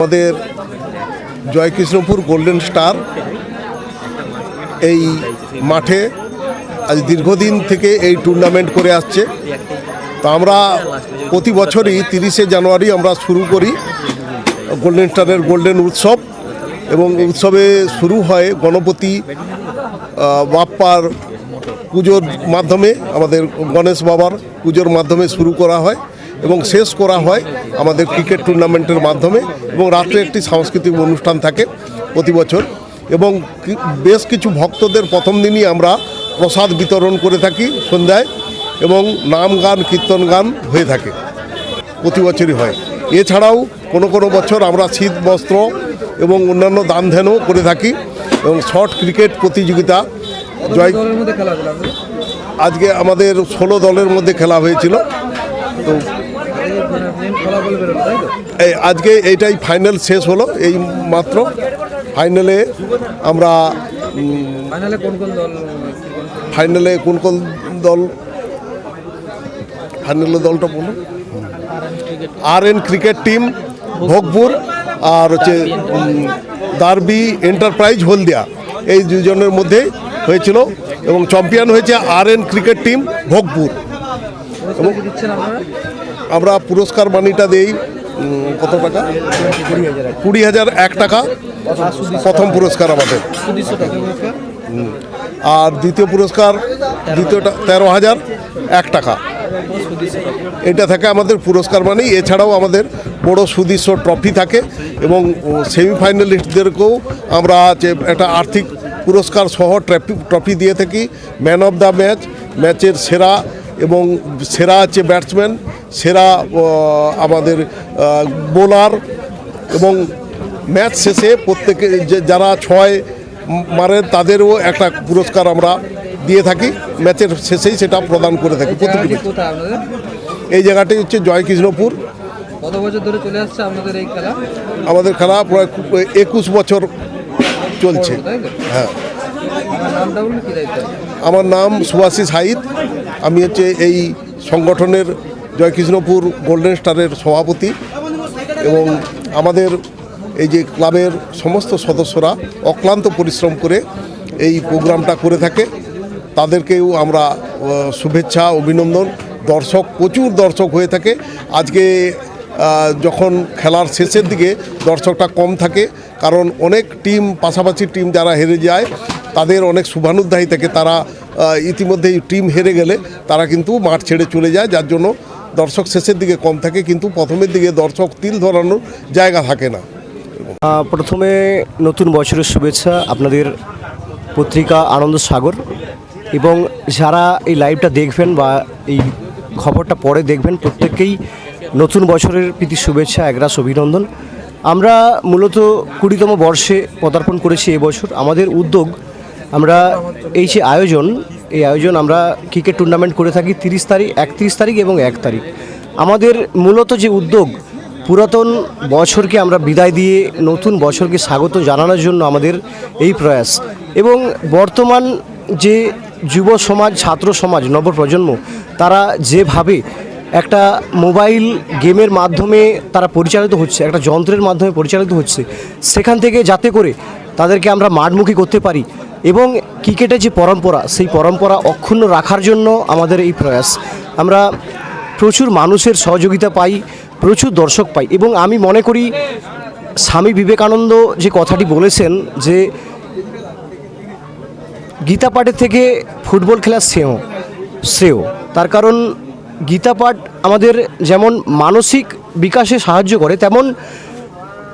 আমাদের Joykrishnapur golden star এই মাঠে আজ দীর্ঘদিন থেকে এই টুর্নামেন্ট করে আসছে। তো আমরা প্রতি বছরই 30শে জানুয়ারি আমরা শুরু করি গোল্ডেন স্টারের গোল্ডেন উৎসব, এবং উৎসবে শুরু হয় গণপতি বাপ্পার পুজোর মাধ্যমে, আমাদের গণেশ বাবার পুজোর মাধ্যমে শুরু করা হয় এবং শেষ করা হয় আমাদের ক্রিকেট টুর্নামেন্টের মাধ্যমে, এবং রাত্রে একটি সাংস্কৃতিক অনুষ্ঠান থাকে প্রতি বছর। এবং বেশ কিছু ভক্তদের প্রথম দিনই আমরা প্রসাদ বিতরণ করে থাকি সন্ধ্যায়, এবং নাম গান কীর্তন গান হয়ে থাকে, প্রতি বছরই হয়। এছাড়াও কোনো কোনো বছর আমরা শীত বস্ত্র এবং অন্যান্য দান ধ্যানও করে থাকি, এবং শর্ট ক্রিকেট প্রতিযোগিতা আজকে আমাদের 16 দলের মধ্যে খেলা হয়েছিল। তো আজকে এইটাই ফাইনাল শেষ হলো, এই মাত্র ফাইনালে আমরা ফাইনালে কোন কোন দল, ফাইনালে দলটা বলুন। RN ক্রিকেট টিম ভোগপুর আর হচ্ছে ডার্বি এন্টারপ্রাইজ হলদিয়া, এই দুজনের মধ্যে হয়েছিল, এবং চ্যাম্পিয়ন হয়েছে RN ক্রিকেট টিম ভোগপুর। এবং আমরা পুরস্কার মানিটা দেই কত টাকা? 20,001 টাকা প্রথম পুরস্কার আমাদের, আর দ্বিতীয় পুরস্কার দ্বিতীয়টা 13,001 টাকা। এটা থাকে আমাদের পুরস্কার মানি। এছাড়াও আমাদের বড় সুদৃশ্য ট্রফি থাকে, এবং সেমিফাইনালিস্টদেরকেও আমরা একটা আর্থিক পুরস্কার সহ ট্রফি দিয়ে থাকি। ম্যান অফ দ্য ম্যাচ, ম্যাচের সেরা, এবং সেরা আছে ব্যাটসম্যান, সেরা আমাদের বোলার, এবং ম্যাচ শেষে প্রত্যেকে যারা 6 মারে তাদেরও একটা পুরস্কার আমরা দিয়ে থাকি, ম্যাচের শেষেই সেটা প্রদান করে থাকি। এই জায়গাটি হচ্ছে জয়কৃষ্ণপুর। কত বছর ধরে চলে আসছে আপনাদের এই খেলা? আমাদের খেলা প্রায় 21 বছর চলছে। হ্যাঁ, আমার নাম সুভাষিস হাইদ। আমি হচ্ছে এই সংগঠনের জয়কৃষ্ণপুর গোল্ডেন স্টারের সভাপতি, এবং আমাদের এই যে ক্লাবের সমস্ত সদস্যরা অক্লান্ত পরিশ্রম করে এই প্রোগ্রামটা করে থাকে, তাদেরকেও আমরা শুভেচ্ছা, অভিনন্দন। দর্শক, প্রচুর দর্শক হয়ে থাকে। আজকে যখন খেলার শেষের দিকে দর্শকটা কম থাকে, কারণ অনেক টিম, পাশাপাশি টিম যারা হেরে যায় তাদের অনেক শুভানুধ্যায়ী থাকে। তারা ইতিমধ্যেই টিম হেরে গেলে তারা কিন্তু মাঠ ছেড়ে চলে যায়, যার জন্য দর্শক শেষের দিকে কম থাকে, কিন্তু প্রথমের দিকে দর্শক তিল ধরানোর জায়গা থাকে না। প্রথমে নতুন বছরের শুভেচ্ছা আপনাদের পত্রিকা আনন্দ সাগর, এবং যারা এই লাইভটা দেখবেন বা এই খবরটা পরে দেখবেন, প্রত্যেককেই নতুন বছরের প্রীতি শুভেচ্ছা, একরাশ অভিনন্দন। আমরা মূলত 20তম বর্ষে পদার্পণ করেছি এবছর। আমাদের উদ্যোগ, আমরা এই যে এই আয়োজন আমরা ক্রিকেট টুর্নামেন্ট করে থাকি 30 তারিখ, 31 তারিখ এবং 1 তারিখ। আমাদের মূলত যে উদ্যোগ, পুরাতন বছরকে আমরা বিদায় দিয়ে নতুন বছরকে স্বাগত জানানোর জন্য আমাদের এই প্রয়াস। এবং বর্তমান যে যুব সমাজ, ছাত্র সমাজ, নবপ্রজন্ম, তারা যেভাবে একটা মোবাইল গেমের মাধ্যমে তারা পরিচালিত হচ্ছে, একটা যন্ত্রের মাধ্যমে পরিচালিত হচ্ছে, সেখান থেকে যাতে করে তাদেরকে আমরা মাঠমুখী করতে পারি, এবং ক্রিকেটের যে পরম্পরা, সেই পরম্পরা অক্ষুণ্ণ রাখার জন্য আমাদের এই প্রয়াস। আমরা প্রচুর মানুষের সহযোগিতা পাই, প্রচুর দর্শক পাই, এবং আমি মনে করি স্বামী বিবেকানন্দ যে কথাটি বলেছেন যে গীতা পাঠের থেকে ফুটবল খেলা শ্রেয়। তার কারণ গীতা পাঠ আমাদের যেমন মানসিক বিকাশে সাহায্য করে, তেমন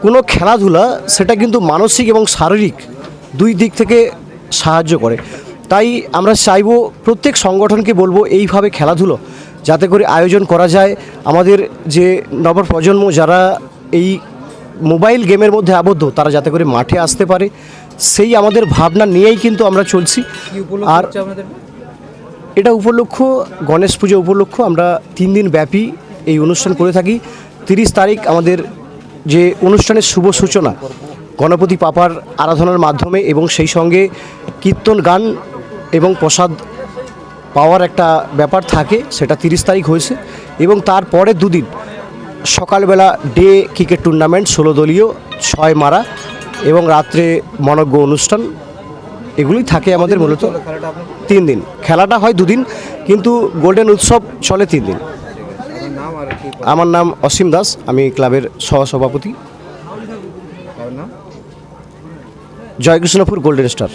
কোনো খেলাধুলা সেটা কিন্তু মানসিক এবং শারীরিক দুই দিক থেকে সাহায্য করে। তাই আমরা চাইব, প্রত্যেক সংগঠনকে বলবো এইভাবে খেলাধুলো যাতে করে আয়োজন করা যায়। আমাদের যে নবপ্রজন্ম যারা এই মোবাইল গেমের মধ্যে আবদ্ধ, তারা যাতে করে মাঠে আসতে পারে, সেই আমাদের ভাবনা নিয়েই কিন্তু আমরা চলছি। আর এটা উপলক্ষ, গণেশ পুজো উপলক্ষ আমরা 3 দিন ব্যাপী এই অনুষ্ঠান করে থাকি। 30 তারিখ আমাদের যে অনুষ্ঠানের শুভ সূচনা গণপতি পাপার আরাধনার মাধ্যমে, এবং সেই সঙ্গে কীর্তন গান এবং প্রসাদ পাওয়ার একটা ব্যাপার থাকে, সেটা 30 তারিখ হয়েছে। এবং তারপরে 2 দিন সকালবেলা ডে ক্রিকেট টুর্নামেন্ট 16 দলীয় 6 মারা এবং রাত্রে মনজ্ঞ অনুষ্ঠান, এগুলোই থাকে আমাদের মূলত। চলে খেলাটা আপনার 3 দিন, খেলাটা হয় 2 দিন, কিন্তু গোল্ডেন উৎসব চলে 3 দিন। আপনার নাম আর কি আমার নাম অসীম দাস, আমি ক্লাবের সহসভাপতি। আপনার নাম? Joykrishnapur golden star.